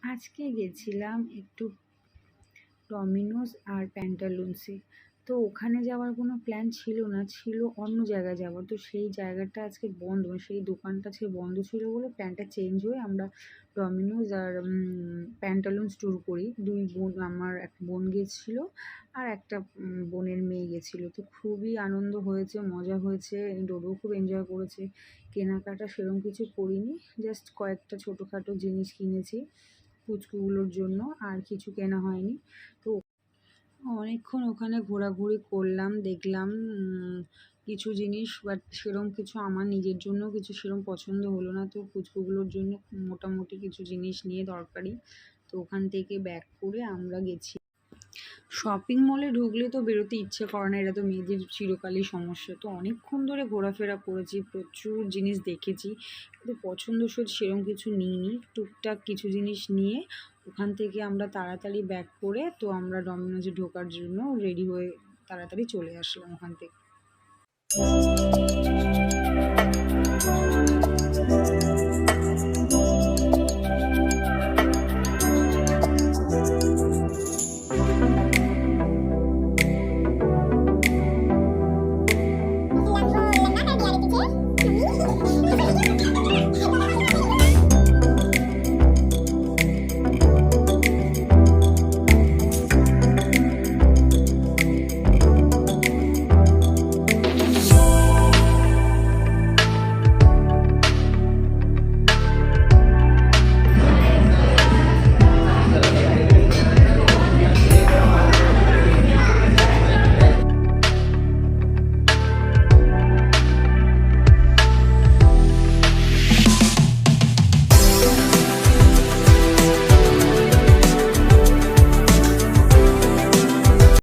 আজকে গেছিলাম একটু ডমিনোস আর প্যান্টালুন্সে। তো ওখানে যাওয়ার কোনো প্ল্যান ছিল না, ছিল অন্য জায়গায় যাওয়ার। তো সেই জায়গাটা আজকে বন্ধ, সেই দোকানটা আজকে বন্ধ ছিল বলে প্ল্যানটা চেঞ্জ হয়ে আমরা ডমিনোস আর প্যান্টালুন্স ট্যুর করি। দুই বোন, আমার এক বোন গেছিলো আর একটা বোনের মেয়ে গেছিলো। তো খুবই আনন্দ হয়েছে, মজা হয়েছে, ডোডো খুব এনজয় করেছে। কেনাকাটা সেরকম কিছু করিনি, জাস্ট কয়েকটা ছোটোখাটো জিনিস কিনেছি পুচকুগুলোর জন্য, আর কিছু কেনা হয়নি। তো অনেকক্ষণ ওখানে ঘোরাঘুরি করলাম, দেখলাম কিছু জিনিস, বাট সেরম কিছু আমার নিজের জন্য কিছু সেরম পছন্দ হলো না। তো পুচকুগুলোর জন্য মোটামুটি কিছু জিনিস নিয়ে দরকারি, তো ওখান থেকে ব্যাক করে আমরা গেছি। শপিং মলে ঢুকলে তো বেরোতে ইচ্ছে করে না, এটা তো মেয়েদের চিরকালই সমস্যা। তো অনেকক্ষণ ধরে ঘোরাফেরা করেছি, প্রচুর জিনিস দেখেছি, কিন্তু পছন্দসই সেরকম কিছু নিইনি। টুকটাক কিছু জিনিস নিয়ে ওখান থেকে আমরা তাড়াতাড়ি ব্যাক করে তো আমরা ডমিনোজে ঢোকার জন্য রেডি হয়ে তাড়াতাড়ি চলে আসলাম ওখান থেকে।